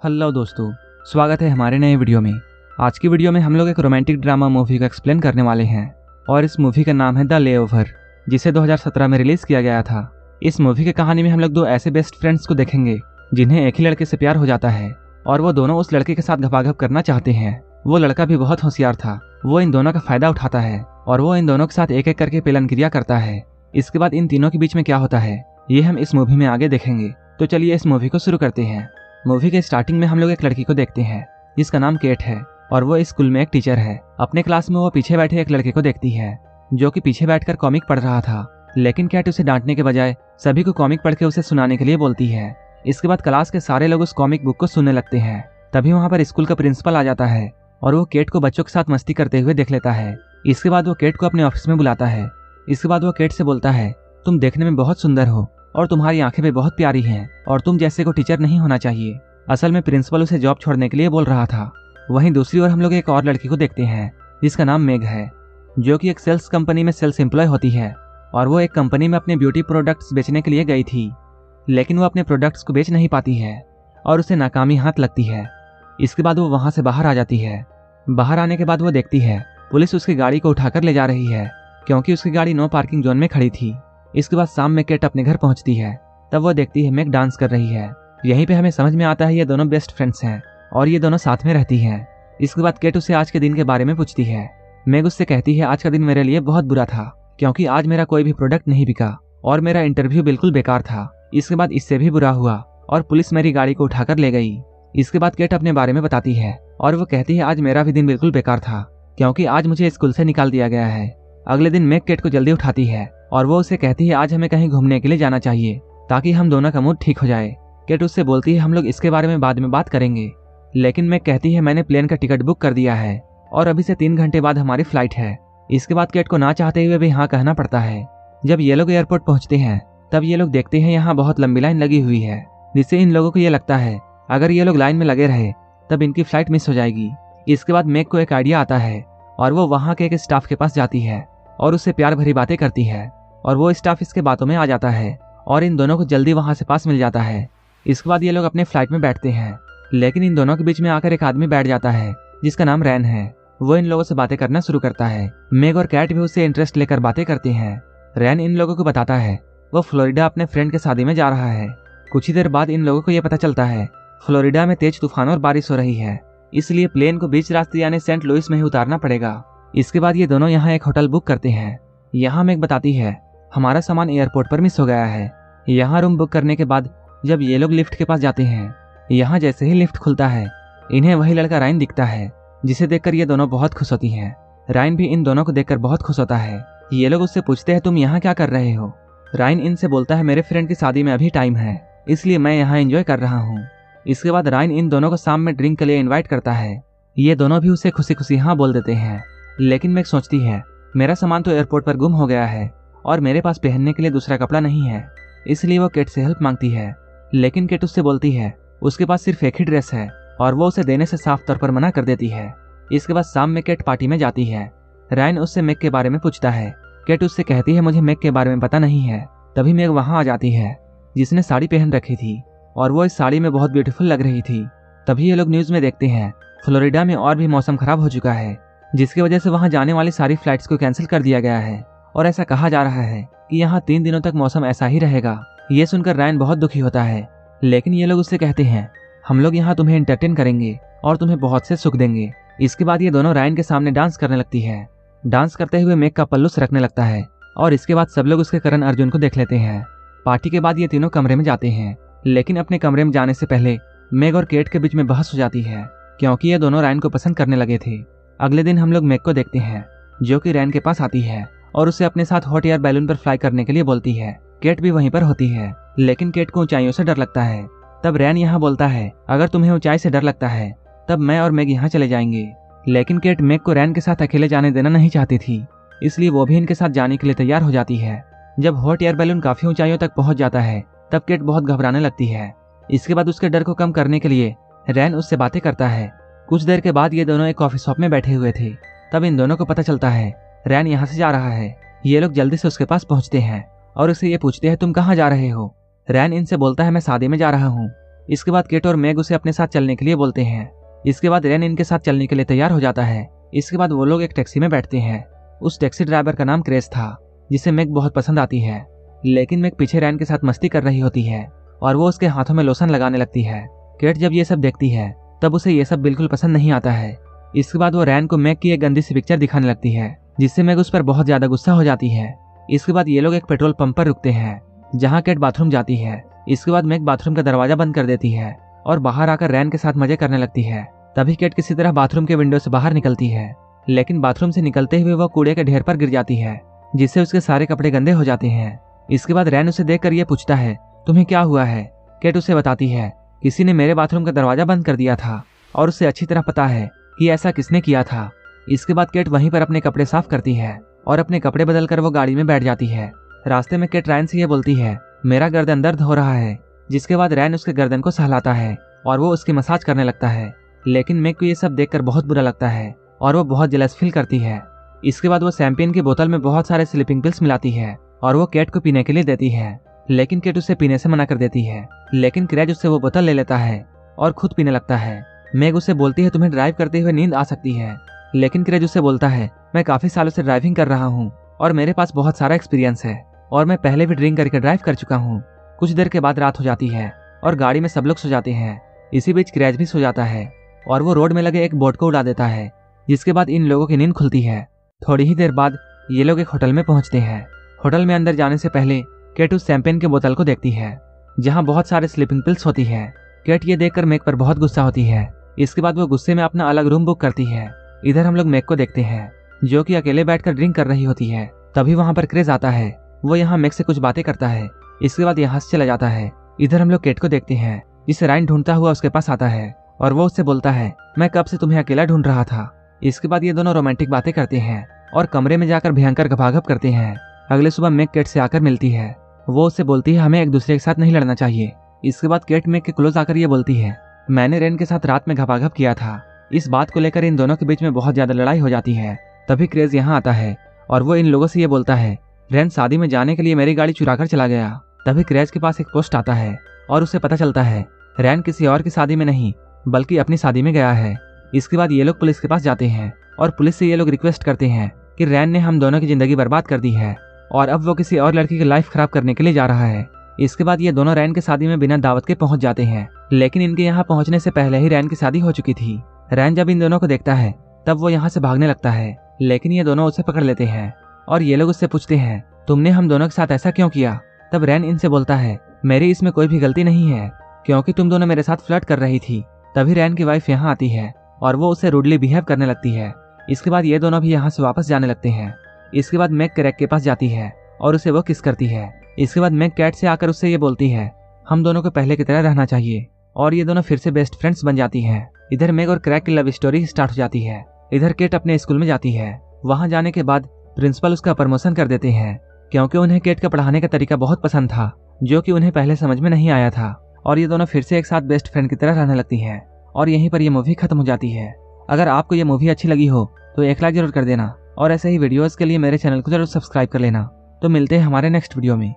Hello दोस्तों, स्वागत है हमारे नए वीडियो में। आज की वीडियो में हम लोग एक रोमांटिक ड्रामा मूवी को एक्सप्लेन करने वाले हैं और इस मूवी का नाम है द लेओवर, जिसे 2017 में रिलीज किया गया था। इस मूवी की कहानी में हम लोग दो ऐसे बेस्ट फ्रेंड्स को देखेंगे जिन्हें एक ही लड़के से प्यार हो जाता है और वो दोनों उस लड़के के साथ घपाघप करना चाहते हैं। वो लड़का भी बहुत होशियार था, वो इन दोनों का फायदा उठाता है और वो इन दोनों के साथ एक एक करके पेलन क्रिया करता है। इसके बाद इन तीनों के बीच में क्या होता है ये हम इस मूवी में आगे देखेंगे। तो चलिए इस मूवी को शुरू करते हैं। मूवी के स्टार्टिंग में हम लोग एक लड़की को देखते हैं जिसका नाम केट है और वो स्कूल में एक टीचर है। अपने क्लास में वो पीछे बैठे एक लड़के को देखती है जो कि पीछे बैठकर कॉमिक पढ़ रहा था, लेकिन केट उसे डांटने के बजाय सभी को कॉमिक पढ़ के उसे सुनाने के लिए बोलती है। इसके बाद क्लास के सारे लोग उस कॉमिक बुक को सुनने लगते हैं। तभी वहाँ पर स्कूल का प्रिंसिपल आ जाता है और वो केट को बच्चों के साथ मस्ती करते हुए देख लेता है। इसके बाद वो केट को अपने ऑफिस में बुलाता है। इसके बाद वो केट से बोलता है, तुम देखने में बहुत सुंदर हो और तुम्हारी आंखें भी बहुत प्यारी हैं और तुम जैसे को टीचर नहीं होना चाहिए। असल में प्रिंसिपल उसे जॉब छोड़ने के लिए बोल रहा था। वहीं दूसरी ओर हम लोग एक और लड़की को देखते हैं जिसका नाम मेग है, जो कि एक सेल्स कंपनी में सेल्स एम्प्लॉय होती है और वो एक कंपनी में अपने ब्यूटी प्रोडक्ट्स बेचने के लिए गई थी, लेकिन वो अपने प्रोडक्ट्स को बेच नहीं पाती है और उसे नाकामी हाथ लगती है। इसके बाद वो वहाँ से बाहर आ जाती है। बाहर आने के बाद वो देखती है पुलिस उसकी गाड़ी को उठाकर ले जा रही है क्योंकि उसकी गाड़ी नो पार्किंग जोन में खड़ी थी। इसके बाद शाम में केट अपने घर पहुंचती है। तब वो देखती है मेग डांस कर रही है। यहीं पे हमें समझ में आता है ये दोनों बेस्ट फ्रेंड्स हैं और ये दोनों साथ में रहती हैं। इसके बाद केट उससे आज के दिन के बारे में पूछती है। मेग उससे कहती है आज का दिन मेरे लिए बहुत बुरा था क्योंकि आज मेरा कोई भी प्रोडक्ट नहीं बिका और मेरा इंटरव्यू बिल्कुल बेकार था। इसके बाद इससे भी बुरा हुआ और पुलिस मेरी गाड़ी को उठाकर ले गई। इसके बाद केट अपने बारे में बताती है और वो कहती है आज मेरा भी दिन बिल्कुल बेकार था क्योंकि आज मुझे स्कूल से निकाल दिया गया है। अगले दिन मेग केट को जल्दी उठाती है और वो उसे कहती है आज हमें कहीं घूमने के लिए जाना चाहिए ताकि हम दोनों का मूड ठीक हो जाए। केट उससे बोलती है हम लोग इसके बारे में बाद में बात करेंगे, लेकिन मेग कहती है मैंने प्लेन का टिकट बुक कर दिया है और अभी से 3 घंटे बाद हमारी फ्लाइट है। इसके बाद केट को ना चाहते हुए भी हाँ कहना पड़ता है। जब ये लोग एयरपोर्ट पहुंचते हैं तब ये लोग देखते हैं यहाँ बहुत लंबी लाइन लगी हुई है, जिससे इन लोगों को ये लगता है अगर ये लोग लाइन में लगे रहे तब इनकी फ्लाइट मिस हो जाएगी। इसके बाद मेग को एक आइडिया आता है और वो वहाँ के एक स्टाफ के पास जाती है और उससे प्यार भरी बातें करती है और वो स्टाफ इसके बातों में आ जाता है और इन दोनों को जल्दी वहाँ से पास मिल जाता है। इसके बाद ये लोग अपने फ्लाइट में बैठते हैं, लेकिन इन दोनों के बीच में आकर एक आदमी बैठ जाता है जिसका नाम रैन है। वो इन लोगों से बातें करना शुरू करता है। मेग और कैट भी उससे इंटरेस्ट लेकर बातें करते हैं। रैन इन लोगों को बताता है वो फ्लोरिडा अपने फ्रेंड के शादी में जा रहा है। कुछ ही देर बाद इन लोगों को यह पता चलता है फ्लोरिडा में तेज तूफान और बारिश हो रही है, इसलिए प्लेन को बीच रास्ते यानी सेंट लुइस में ही उतारना पड़ेगा। इसके बाद ये दोनों यहाँ एक होटल बुक करते हैं। यहाँ मेग बताती है हमारा सामान एयरपोर्ट पर मिस हो गया है। यहाँ रूम बुक करने के बाद जब ये लोग लिफ्ट के पास जाते हैं, यहाँ जैसे ही लिफ्ट खुलता है इन्हें वही लड़का रायन दिखता है, जिसे देखकर ये दोनों बहुत खुश होती हैं। रायन भी इन दोनों को देखकर बहुत खुश होता है। ये लोग उससे पूछते हैं तुम यहाँ क्या कर रहे हो। रायन इनसे बोलता है मेरे फ्रेंड की शादी में अभी टाइम है इसलिए मैं यहाँ एंजॉय कर रहा हूँ। इसके बाद रायन इन दोनों को शाम में ड्रिंक के लिए इन्वाइट करता है। ये दोनों भी उसे खुशी खुशी हाँ बोल देते हैं, लेकिन मेग सोचती है मेरा सामान तो एयरपोर्ट पर गुम हो गया है और मेरे पास पहनने के लिए दूसरा कपड़ा नहीं है, इसलिए वो केट से हेल्प मांगती है। लेकिन केट उससे बोलती है उसके पास सिर्फ एक ही ड्रेस है और वो उसे देने से साफ तौर पर मना कर देती है। इसके बाद शाम में केट पार्टी में जाती है। रायन उससे मेग के बारे में पूछता है। केट उससे कहती है मुझे मेग के बारे में पता नहीं है। तभी मेग वहाँ आ जाती है जिसने साड़ी पहन रखी थी और वो इस साड़ी में बहुत ब्यूटीफुल लग रही थी। तभी ये लोग न्यूज में देखते हैं फ्लोरिडा में और भी मौसम खराब हो चुका है, जिसकी वजह से वहाँ जाने वाली सारी फ्लाइट्स को कैंसिल कर दिया गया है और ऐसा कहा जा रहा है कि यहाँ 3 दिनों तक मौसम ऐसा ही रहेगा। ये सुनकर रायन बहुत दुखी होता है, लेकिन ये लोग उससे कहते हैं हम लोग यहाँ तुम्हें एंटरटेन करेंगे और तुम्हें बहुत से सुख देंगे। इसके बाद ये दोनों रायन के सामने डांस करने लगती है। डांस करते हुए मेग का पल्लू सरकने लगता है और इसके बाद सब लोग उसके करण अर्जुन को देख लेते हैं। पार्टी के बाद ये तीनों कमरे में जाते हैं, लेकिन अपने कमरे में जाने से पहले मेग और केट के बीच में बहस हो जाती है क्योंकि ये दोनों रायन को पसंद करने लगे थे। अगले दिन हम लोग मेग को देखते हैं जो कि रैन के पास आती है और उसे अपने साथ हॉट एयर बैलून पर फ्लाई करने के लिए बोलती है। केट भी वहीं पर होती है, लेकिन केट को ऊंचाइयों से डर लगता है। तब रैन यहाँ बोलता है अगर तुम्हें ऊंचाई से डर लगता है तब मैं और मेग यहाँ चले जाएंगे। लेकिन केट मेग को रैन के साथ अकेले जाने देना नहीं चाहती थी, इसलिए वो भी इनके साथ जाने के लिए तैयार हो जाती है। जब हॉट एयर बैलून काफी ऊंचाइयों तक पहुंच जाता है तब केट बहुत घबराने लगती है। इसके बाद उसके डर को कम करने के लिए रैन उससे बातें करता है। कुछ देर के बाद ये दोनों एक कॉफी शॉप में बैठे हुए थे। तब इन दोनों को पता चलता है रैन यहाँ से जा रहा है। ये लोग जल्दी से उसके पास पहुंचते हैं और उसे ये पूछते हैं तुम कहाँ जा रहे हो। रैन इनसे बोलता है मैं शादी में जा रहा हूँ। इसके बाद केट और मैग उसे अपने साथ चलने के लिए बोलते हैं। इसके बाद रैन इनके साथ चलने के लिए तैयार हो जाता है। इसके बाद वो लोग एक टैक्सी में बैठते हैं। उस टैक्सी ड्राइवर का नाम क्रेस था, जिसे मैग बहुत पसंद आती है। लेकिन मैग पीछे रैन के साथ मस्ती कर रही होती है और वो उसके हाथों में लोशन लगाने लगती है। केट जब ये सब देखती है तब उसे ये सब बिल्कुल पसंद नहीं आता है। इसके बाद वो रैन को मैग की एक गंदी सी पिक्चर दिखाने लगती है, जिससे मैग उस पर बहुत ज्यादा गुस्सा हो जाती है। इसके बाद ये लोग एक पेट्रोल पंप पर रुकते हैं, जहाँ केट बाथरूम जाती है। इसके बाद मैग बाथरूम का दरवाजा बंद कर देती है और बाहर आकर रैन के साथ मजे करने लगती है। तभी केट किसी तरह बाथरूम के विंडो से बाहर निकलती है, लेकिन बाथरूम से निकलते हुए वो कूड़े के ढेर पर गिर जाती है, जिससे उसके सारे कपड़े गंदे हो जाते हैं। इसके बाद रैन उसे देखकर ये पूछता है, तुम्हें क्या हुआ है? केट उसे बताती है, किसी ने मेरे बाथरूम का दरवाजा बंद कर दिया था और उसे अच्छी तरह पता है कि ऐसा किसने किया था। इसके बाद केट वहीं पर अपने कपड़े साफ करती है और अपने कपड़े बदलकर वो गाड़ी में बैठ जाती है। रास्ते में केट रैन से ये बोलती है, मेरा गर्दन दर्द हो रहा है। जिसके बाद रैन उसके गर्दन को सहलाता है और वो उसकी मसाज करने लगता है। लेकिन मैग को ये सब देखकर बहुत बुरा लगता है और वो बहुत जेलस फील करती है। इसके बाद वो शैंपेन की बोतल में बहुत सारे स्लीपिंग पिल्स मिलाती है और वो केट को पीने के लिए देती है, लेकिन केट उसे पीने से मना कर देती है। लेकिन क्रेज उससे वो बोतल ले लेता है और खुद पीने लगता है। मैग उसे बोलती है, तुम्हें ड्राइव करते हुए नींद आ सकती है। लेकिन क्रेज उसे बोलता है, मैं काफी सालों से ड्राइविंग कर रहा हूँ और मेरे पास बहुत सारा एक्सपीरियंस है और मैं पहले भी ड्रिंक करके ड्राइव कर चुका हूँ। कुछ देर के बाद रात हो जाती है और गाड़ी में सब लोग सो जाते हैं। इसी बीच क्रेज भी सो जाता है और वो रोड में लगे एक बोट को उड़ा देता है, जिसके बाद इन लोगों की नींद खुलती है। थोड़ी ही देर बाद ये लोग एक होटल में पहुंचते हैं। होटल में अंदर जाने से पहले केट उस शैंपेन की बोतल को देखती है, जहां बहुत सारे स्लीपिंग पिल्स होती है। केट ये देखकर मैग पर बहुत गुस्सा होती है। इसके बाद वो गुस्से में अपना अलग रूम बुक करती है। इधर हम लोग मैग को देखते हैं, जो कि अकेले बैठकर ड्रिंक कर रही होती है। तभी वहां पर क्रेज आता है। वो यहाँ मैग से कुछ बातें करता है। इसके बाद यहाँ से चला जाता है। इधर हम लोग केट को देखते हैं, जिसे राइन ढूंढता हुआ उसके पास आता है और वो उससे बोलता है, मैं कब से तुम्हें अकेला ढूंढ रहा था। इसके बाद ये दोनों रोमांटिक बातें करते हैं और कमरे में जाकर भयंकर गपागप करते हैं। अगले सुबह मैग केट से आकर मिलती है। वो उससे बोलती है, हमें एक दूसरे के साथ नहीं लड़ना चाहिए। इसके बाद केट मैग के क्लोज आकर ये बोलती है, मैंने रैन के साथ रात में गपागप किया था। इस बात को लेकर इन दोनों के बीच में बहुत ज्यादा लड़ाई हो जाती है। तभी क्रेज यहाँ आता है और वो इन लोगों से ये बोलता है, रैन शादी में जाने के लिए मेरी गाड़ी चुरा कर चला गया। तभी क्रेज के पास एक पोस्ट आता है और उसे पता चलता है रैन किसी और की शादी में नहीं बल्कि अपनी शादी में गया है। इसके बाद ये लोग पुलिस के पास जाते हैं और पुलिस से ये लोग रिक्वेस्ट करते हैं कि रैन ने हम दोनों की जिंदगी बर्बाद कर दी है और अब वो किसी और लड़की की लाइफ खराब करने के लिए जा रहा है। इसके बाद ये दोनों रैन की शादी में बिना दावत के पहुंच जाते हैं, लेकिन इनके यहाँ पहुंचने से पहले ही रैन की शादी हो चुकी थी। रैन जब इन दोनों को देखता है तब वो यहाँ से भागने लगता है, लेकिन ये दोनों उसे पकड़ लेते हैं और ये लोग उससे पूछते हैं, तुमने हम दोनों के साथ ऐसा क्यों किया। तब रैन इनसे बोलता है, मेरी इसमें कोई भी गलती नहीं है, क्योंकि तुम दोनों मेरे साथ फ्लर्ट कर रही थी। तभी रैन की वाइफ यहाँ आती है और वो उसे रूडली बिहेव करने लगती है। इसके बाद ये दोनों भी यहाँ से वापस जाने लगते हैं। इसके बाद मैग क्रैक के पास जाती है और उसे वो किस करती है। इसके बाद मैग कैट से आकर उससे ये बोलती है, हम दोनों को पहले की तरह रहना चाहिए, और ये दोनों फिर से बेस्ट फ्रेंड्स बन जाती हैं। इधर मैग और क्रैक की लव स्टोरी स्टार्ट हो जाती है। इधर केट अपने स्कूल में जाती है। वहां जाने के बाद प्रिंसिपल उसका प्रमोशन कर देते हैं, क्योंकि उन्हें केट का पढ़ाने का तरीका बहुत पसंद था, जो कि उन्हें पहले समझ में नहीं आया था। और ये दोनों फिर से एक साथ बेस्ट फ्रेंड की तरह रहने लगती हैं। और यहीं पर ये मूवी खत्म हो जाती है। अगर आपको ये मूवी अच्छी लगी हो तो एक लाइक जरूर कर देना और ऐसे ही वीडियोस के लिए मेरे चैनल को जरूर सब्सक्राइब कर लेना। तो मिलते हैं हमारे नेक्स्ट वीडियो में।